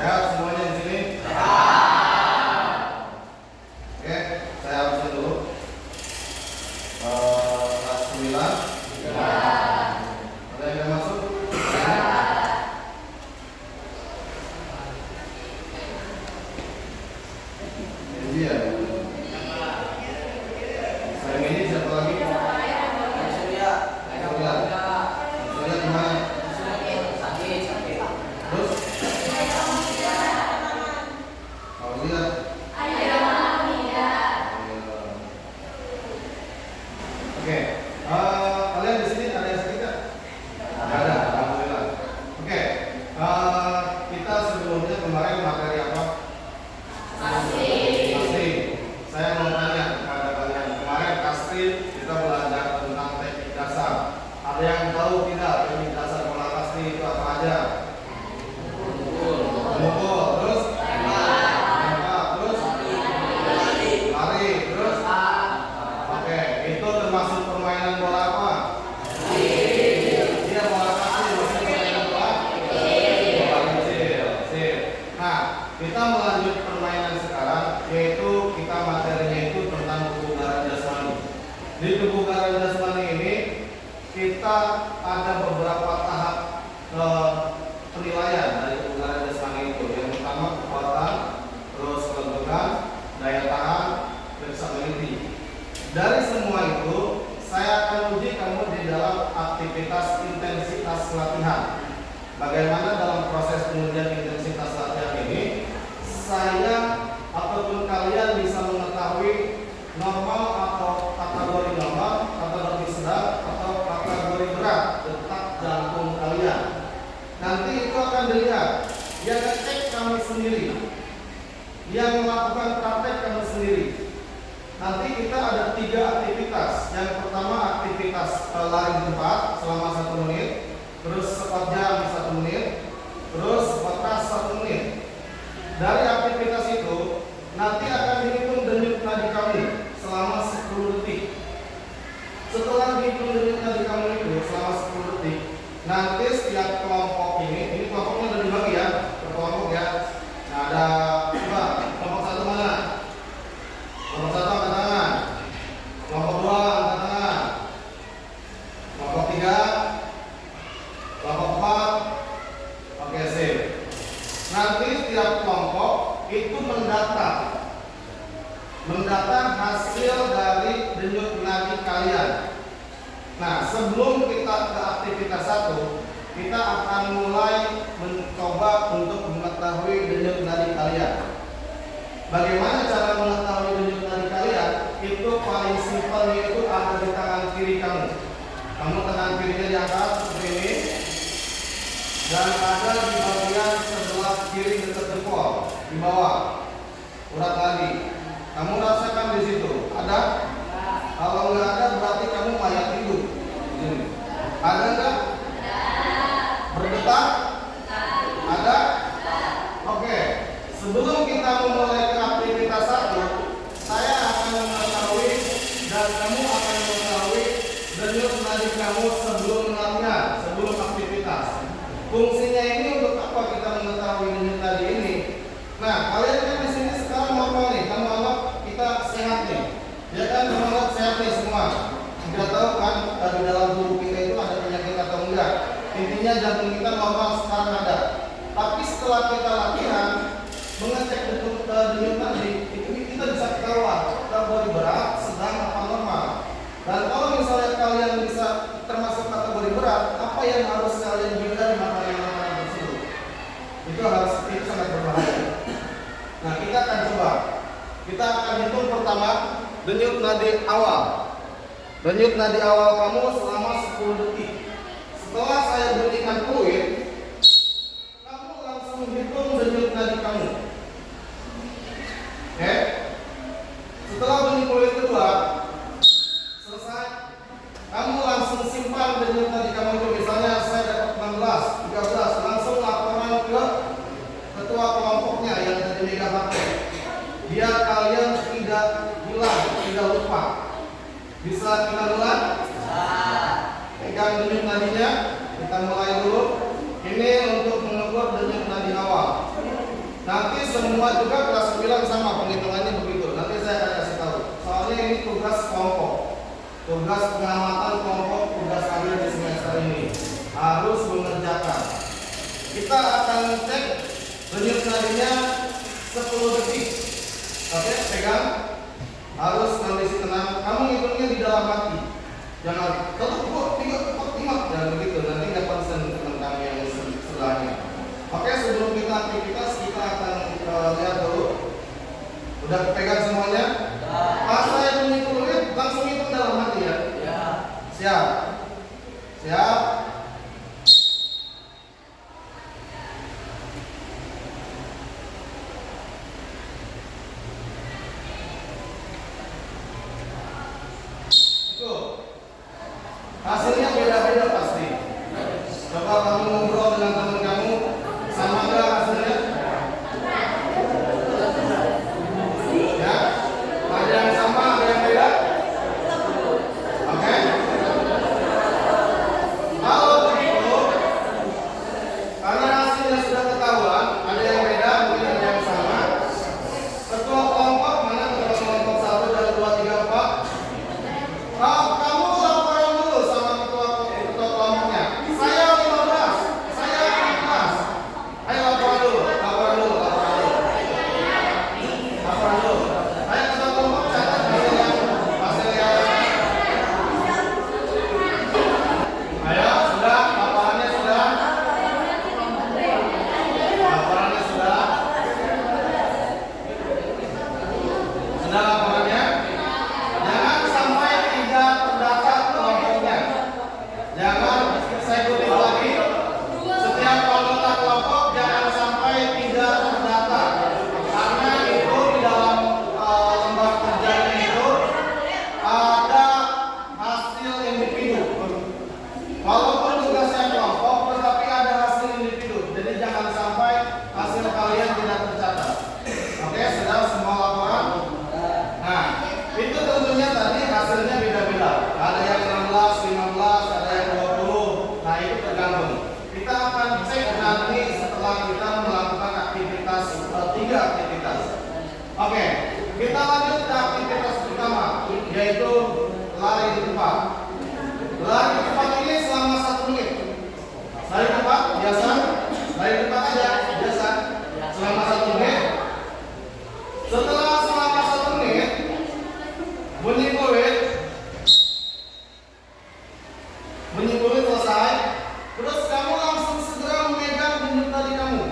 Sehat semuanya di sini? Oke, saya absen dulu. Kelas 9. Ada yang masuk? Iya. Saya ini siapa lagi? Surya gimana? Terus? Aulia. Oke. Kalian di sini ada yang sakit nggak? Nggak ada, alhamdulillah. Oke. Kita sebelumnya kemarin materi apa? Saya mau tanya kepada kalian, kemarin pasti kita belajar tentang teknik dasar. Ada yang tahu tidak teknik dasar pola pasti itu apa aja? Mukul, terus tembak, terus lari, terus oke, itu termasuk permainan bola apa? Iya, bola pasti masuk permainan bola kecil. Sip. Nah, kita melanjut permainan sekarang, yaitu kita materinya itu tentang kebugaran jasmani. Di kebugaran jasmani ini kita ada beberapa tahap penilaian dari kebugaran jasmani itu. Yang pertama kekuatan, terus kelenturan, daya tahan, fleksibility. Dari semua itu saya akan uji kamu di dalam aktivitas intensitas latihan. Bagaimana dalam proses pengujian intensitas latihan ini saya ataupun kalian bisa mengetahui normal atau kategori normal, kategori sedang atau kategori berat detak jantung kalian. Nanti itu akan dilihat. Yang ngecek kami sendiri, yang melakukan praktek kami sendiri. Nanti kita ada 3 aktivitas. Yang pertama aktivitas lari cepat selama 1 menit, terus squat jam 1 menit, terus squat keras 1 menit. Dari aktivitas itu nanti akan dihitung denyut nadi kamu selama 10 detik. Setelah dihitung denyut nadi kamu itu selama 10 detik, nanti setiap kelompok ini kelompoknya udah dibagi ya, per kelompok ya. Nah, ada coba kelompok 1 mana? Kelompok 1 angkat tangan. Kelompok 2 angkat tangan. Kelompok 3, kelompok 4. Oke, sip. Nanti setiap kelompok itu mendata hasil dari denyut nadi kalian. Nah, sebelum kita ke aktivitas 1, kita akan mulai mencoba untuk mengetahui denyut nadi kalian. Bagaimana cara mengetahui denyut nadi kalian? Itu paling simpelnya itu ada di tangan kiri kamu. Kamu tangan kirinya diangkat seperti ini, dan ada di bagian sebelah kiri dekat jempol di bawah. Urat lagi. Kamu rasakan di situ. Ada? Kalau nggak ada berarti kamu mayat hidup. Ada nggak? Berdetak? Ada? Oke. Sebelum kita memulai ke aktivitas 1, saya akan mengetahui dan kamu akan mengetahui denyut nadi kamu sebelum latihan, sebelum aktivitas. Fungsinya ini untuk apa kita mengetahui denyut nadi ini? Nah, kalian kan di sini sekarang normal nih, kamu anggap kita sehat nih, ya kan? Kamu anggap sehat nih semua. Tidak tahu kan di dalam tubuh kita itu ada penyakit atau enggak. Intinya jantung kita normal sekarang ada. Tapi setelah kita latihan mengecek denyut nadi, itu kita bisa ketahuan kategori berat, sedang, apa normal. Dan kalau misalnya kalian bisa termasuk kategori berat, apa yang harus kalian hindari makanan tersebut? Itu sangat berbahaya. Nah, kita akan coba. Kita akan hitung pertama denyut nadi awal. Denyut nadi awal kamu selama 10 detik. Setelah saya berikan fluid, kamu langsung hitung denyut nadi kamu. Oke? Setelah bunyi fluid kedua selesai, kamu langsung simpan denyut nadi kamu itu. Misalnya saya dapat 16, 13, langsung laporan ke ketua kelompoknya yang tadi megang HP, biar kalian tidak hilang, tidak lupa. Bisa kita mulai? Pegang denyut nadinya, kita mulai dulu. Ini untuk mengukur denyut nadi awal. semua juga kelas 9 sama penghitungannya begitu. Nanti saya akan kasih tahu. Soalnya ini tugas kelompok, tugas pengamatan kelompok, tugas kalian di semester ini harus mengerjakan. Kita akan cek denyut nadinya 10 detik. Oke, pegang. Harus kondisi tenang. Kamu hitungnya di dalam hati. Jangan 1, 2, 3, 4, 5. Jangan begitu. Nanti nggak konsen dengan kami yang sebelahnya. Oke, sebelum kita aktivitas kita akan lihat dulu. Udah pegang semuanya? Pas saya menghitung, langsung hitung dalam hati ya. Siap. Siap. Hasilnya beda-beda pasti. Coba kamu ngobrol dengan teman kamu, sama nggak hasilnya? Ya, ada yang sama, ada yang beda. Oke. Kalau begitu, karena hasilnya sudah ketahuan, ada yang beda, mungkin ada yang sama. Ketua kelompok mana? Ketua kelompok 1, 2, 3, 4. Kamu laporan dulu sama ketua kelompoknya. Saya 15, saya 15. Ayo laporan dulu. Laporan dulu. Ayo ketua kelompok catat hasilnya. Ayo, sudah, laporannya sudah. Laporannya sudah. Sudah laporannya. Jangan sampai tidak terdata kelompoknya. Jangan saya kutip lagi. Setiap anggota kelompok jangan sampai tidak terdata. Karena itu di dalam lembar kerjanya itu ada hasil individu. Walaupun tugasnya kelompok, tetapi ada hasil individu. Jadi jangan sampai hasil kalian tidak tercatat. Oke, sudah semua laporan. Nah, itu tentunya tadi hasilnya beda-beda. Ada yang 16, 15, ada yang 20. Nah, itu tergantung. Kita akan cek nanti setelah kita melakukan aktivitas 3 aktivitas. Oke, kita lanjut ke aktivitas pertama, yaitu lari di tempat. Lari di tempat ini selama 1 menit. Lari di tempat biasa, lari di tempat aja biasa selama 1 menit. Setelah selama 1 menit bunyi peluit selesai, terus kamu langsung segera memegang denyut nadi kamu.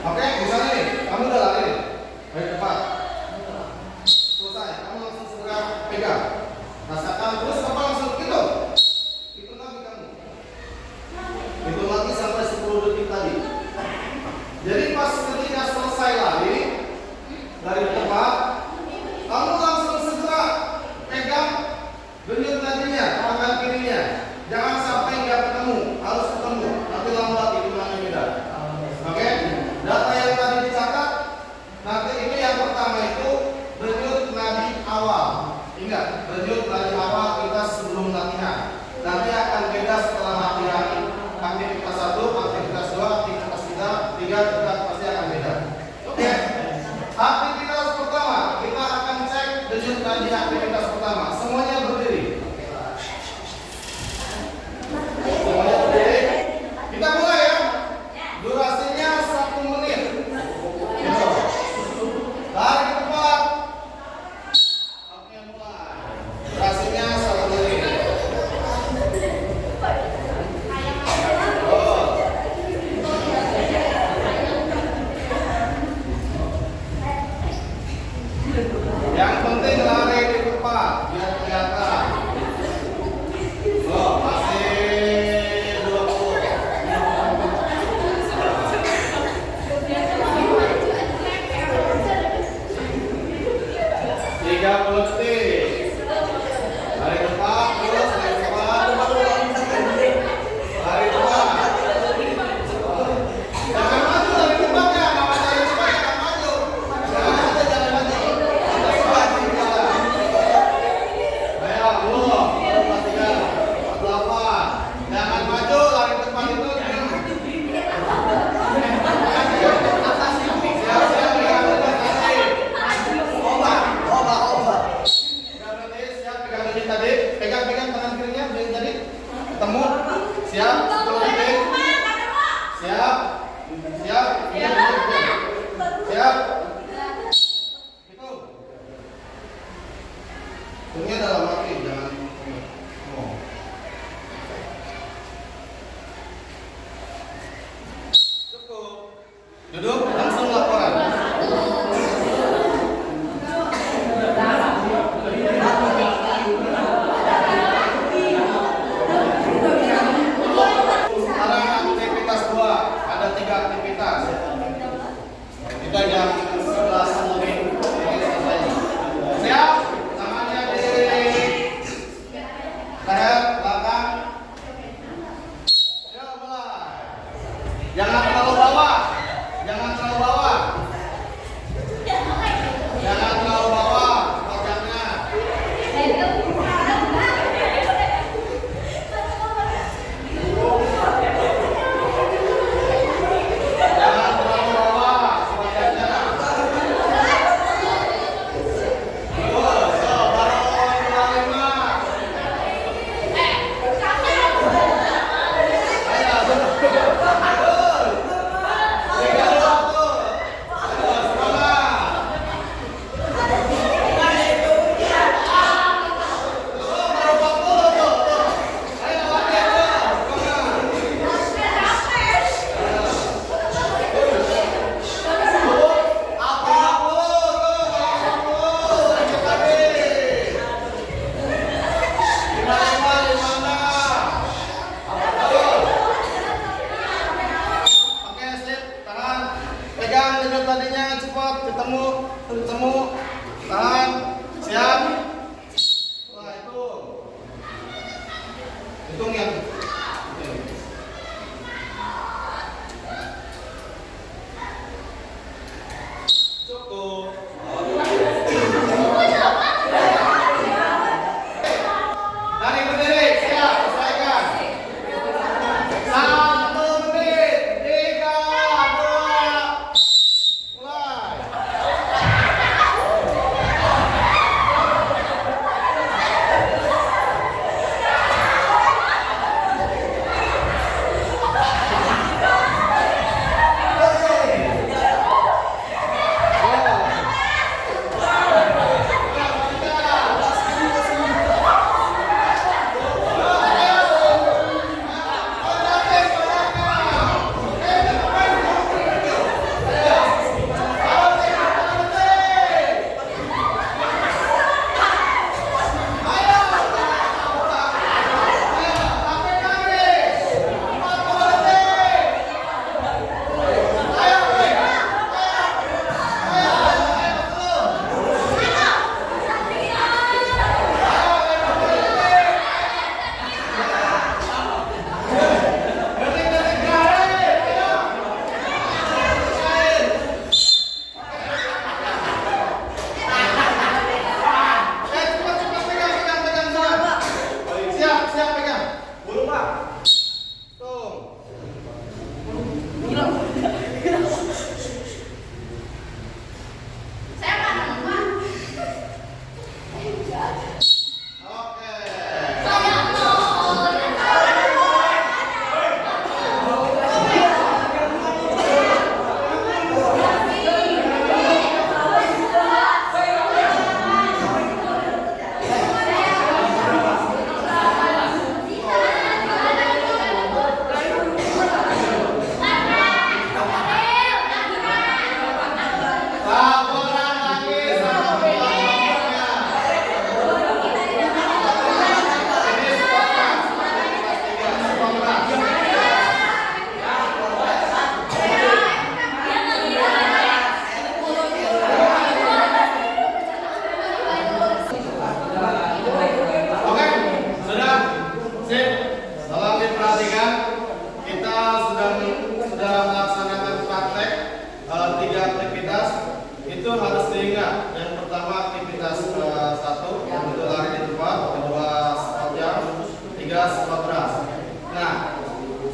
Oke, misalnya nih, kamu udah lari nih, dari depan, selesai, kamu langsung segera pegang, rasakan, terus kamu langsung hitung lagi kamu, hitung lagi sampai 10 detik tadi. Jadi pas ketika selesai lari dari tempat, kamu langsung segera pegang denyut nadinya, tangan kirinya. Jangan sampai nggak ketemu, harus ketemu. Nanti lambat hitungannya beda. Oke? Data yang tadi dicatat, nanti ini yang pertama Duduk, langsung laporan. Sekarang aktivitas 2, ada 3 aktivitas. Kita jam 11 lebih. Siap? Tangannya di leher belakang. Ya, mulai. Jangan terlalu bawah. Jangan terlalu bawah. Jangan terlalu bawah wajahnya. Jangan terlalu bawah wajahnya. So, baru 25. Pegang dengan tadinya cepat ketemu, tahan, siap. Wah hitung yang cukup. Tarik berdiri, siap, selesaikan. 1 menit, 3, 2, mulai.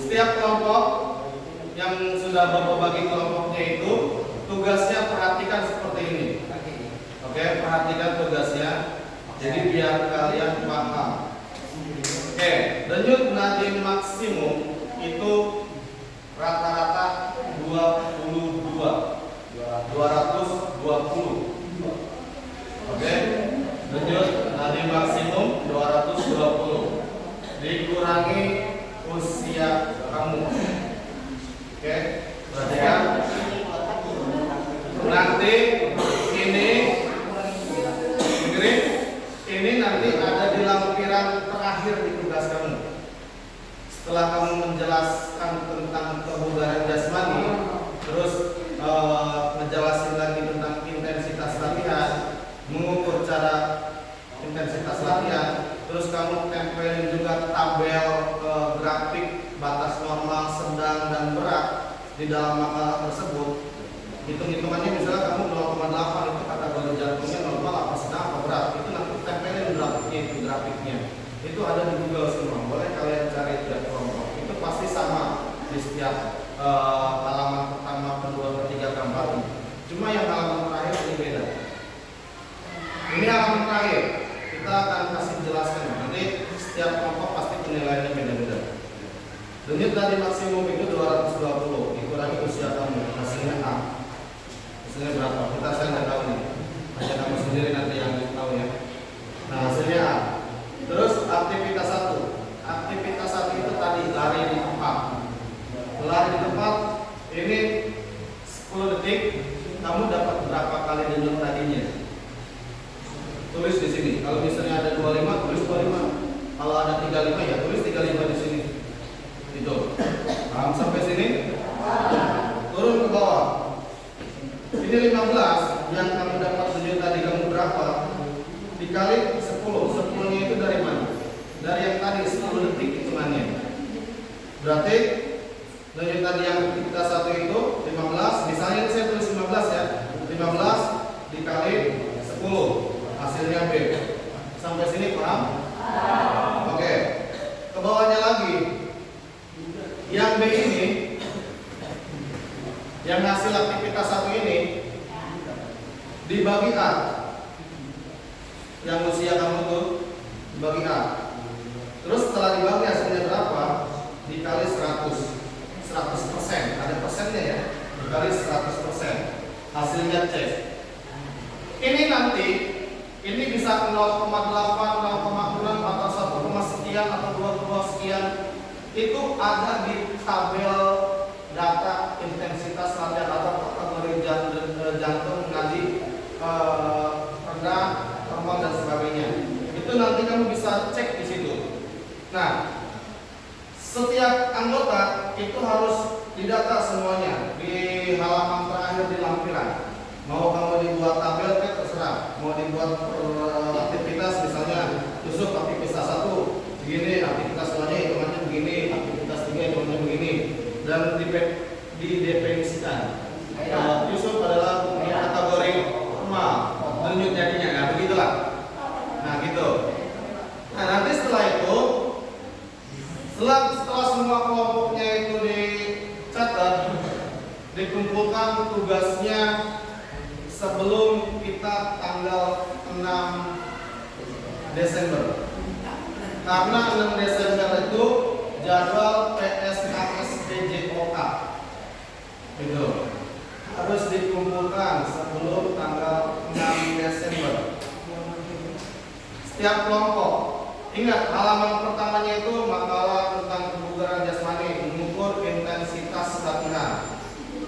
Setiap kelompok yang sudah Bapak bagi kelompoknya itu tugasnya perhatikan seperti ini. Oke, perhatikan tugasnya. Jadi biar kalian paham. Oke, denyut nadi maksimum itu rata-rata 220. Oke, denyut nadi maksimum 220 dikurangi usia kamu. Oke, perhatikan tabel grafik batas normal, sedang, dan berat di dalam makalah tersebut. Hitung-hitungannya misalnya kamu 0,8 itu kategori jantungnya normal, apa sedang, apa berat. Itu nanti tempelin grafiknya, itu grafiknya. Itu ada di Google semua. Boleh kalian cari tiap kelompok. Itu pasti sama di setiap halaman pertama, kedua, ketiga, keempat. Cuma yang halaman terakhir ini beda. Ini halaman terakhir. Kita akan kasih jelaskan. Nanti setiap kelompok pasti penilaiannya beda-beda. Denyut tadi maksimum itu 220. Dikurangi usia kamu. Hasilnya A. Hasilnya berapa? Saya nggak tahu nih. Hanya kamu sendiri nanti yang tahu ya. Nah, hasilnya A. Terus aktivitas 1. Aktivitas 1 itu tadi lari di tempat. Lari di tempat ini 10 detik. Kamu dapat berapa kali denyut tadinya? Tulis di sini. Kalau misalnya ada 25, tulis 25. Kalau ada 35 ya tulis 35 di sini. Itu. Paham sampai sini? Turun ke bawah. Ini 15 yang kamu dapat denyut tadi kamu berapa? Dikali 10. 10-nya itu dari mana? Dari yang tadi 10 detik hitungannya. Berarti denyut tadi yang kita satu itu 15. Misalnya ini saya tulis 15 ya. 15 dikali 10. Hasilnya B. Sampai sini paham? Oke. Ke bawahnya lagi. Yang B ini, yang hasil aktivitas 1 ini dibagi A. Yang usia kamu tuh dibagi A. Terus setelah dibagi hasilnya berapa? Dikali 100%. Ada persennya ya. Dikali 100%. Hasilnya C. Ini nanti ini bisa 0,8, 0,6 atau 1, sekian atau 2 sekian. Itu ada di tabel data intensitas latihan atau kategori jantung, nadi, rendah, normal dan sebagainya. Itu nanti kamu bisa cek di situ. Nah, setiap anggota itu harus didata semuanya di halaman terakhir di lampiran. Mau kamu dibuat tabel kan terserah. Mau dibuat aktivitas misalnya tusuk aktivitas 1 begini, aktivitas 2-nya hitungannya begini, aktivitas 3 hitungannya begini, dan didefinisikan. Yusuf adalah kategori normal, denyut jadinya, nah begitulah. Nah gitu. Nah nanti setelah itu, setelah semua kelompoknya itu dicatat, dikumpulkan tugasnya sebelum kita tanggal 6 Desember. Karena 6 Desember itu jadwal PSKSDJOK itu harus dikumpulkan sebelum tanggal 6 Desember. Setiap kelompok, ingat halaman pertamanya itu makalah tentang kebugaran jasmani, mengukur intensitas latihan.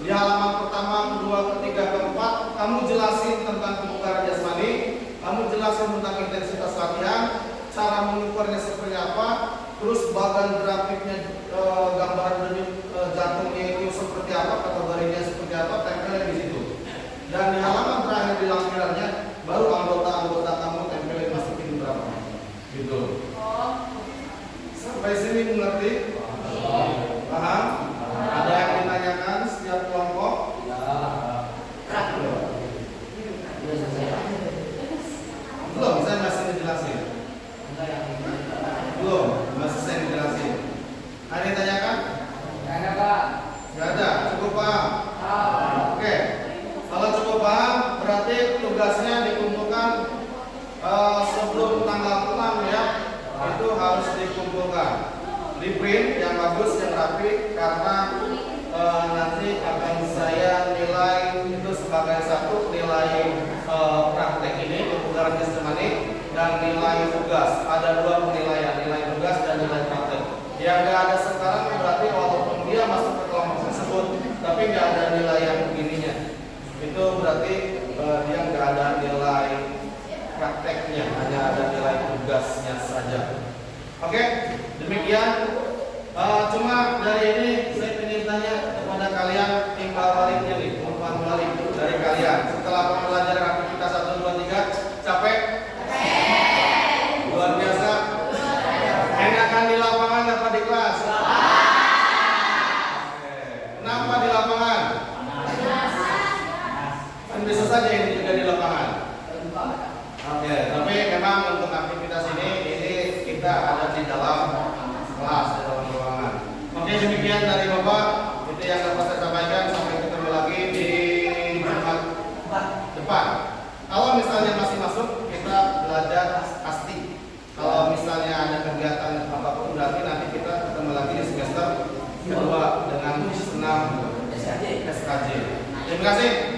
Di halaman pertama, kedua, ketiga, keempat, kamu jelasin tentang kebugaran jasmani, kamu jelasin tentang intensitas latihan, cara mengukurnya seperti apa, terus bagan grafiknya, gambaran denyut jantungnya itu seperti apa, kategorinya seperti apa, tempelnya di situ. Dan di halaman terakhir di lampirannya, baru anggota-anggota kamu tempelin masukin berapa, gitu. Sampai sini mengerti? Paham? Ada yang ditanyakan setiap kelompok? Belum, saya masih dijelasin. Belum, masih saya dijelasin. Ada yang ditanyakan? Tidak ada, Pak. Tidak ada, cukup paham? Oke. Kalau cukup paham, berarti tugasnya dikumpulkan sebelum tanggal 6 ya. Itu harus dikumpulkan. Di print yang bagus, yang rapi, karena nanti akan saya nilai itu sebagai satu nilai praktek ini kebugaran jasmani dan nilai tugas. Ada 2 penilaian, nilai tugas dan nilai praktek. Yang nggak ada sekarang berarti walaupun dia masuk ke kelompok tersebut, tapi nggak ada nilai yang begininya. Itu berarti dia nggak ada nilai prakteknya, hanya ada nilai tugasnya saja. Oke, demikian. Cuma dari ini saya ingin tanya kepada kalian timbal baliknya nih, umpan balik dari kalian. Setelah pembelajaran aktivitas 1, 2, 3, capek? Luar biasa. Enakan nilai saja ini juga di lapangan. Oke, tapi memang untuk aktivitas ini kita ada di dalam kelas, di dalam ruangan. Oke, demikian dari Bapak. Itu yang dapat saya sampaikan. Sampai ketemu lagi di Jumat depan. Kalau misalnya masih masuk, kita belajar pasti. Kalau misalnya ada kegiatan apapun, berarti nanti kita ketemu lagi di semester kedua dengan senam SKJ. Terima kasih.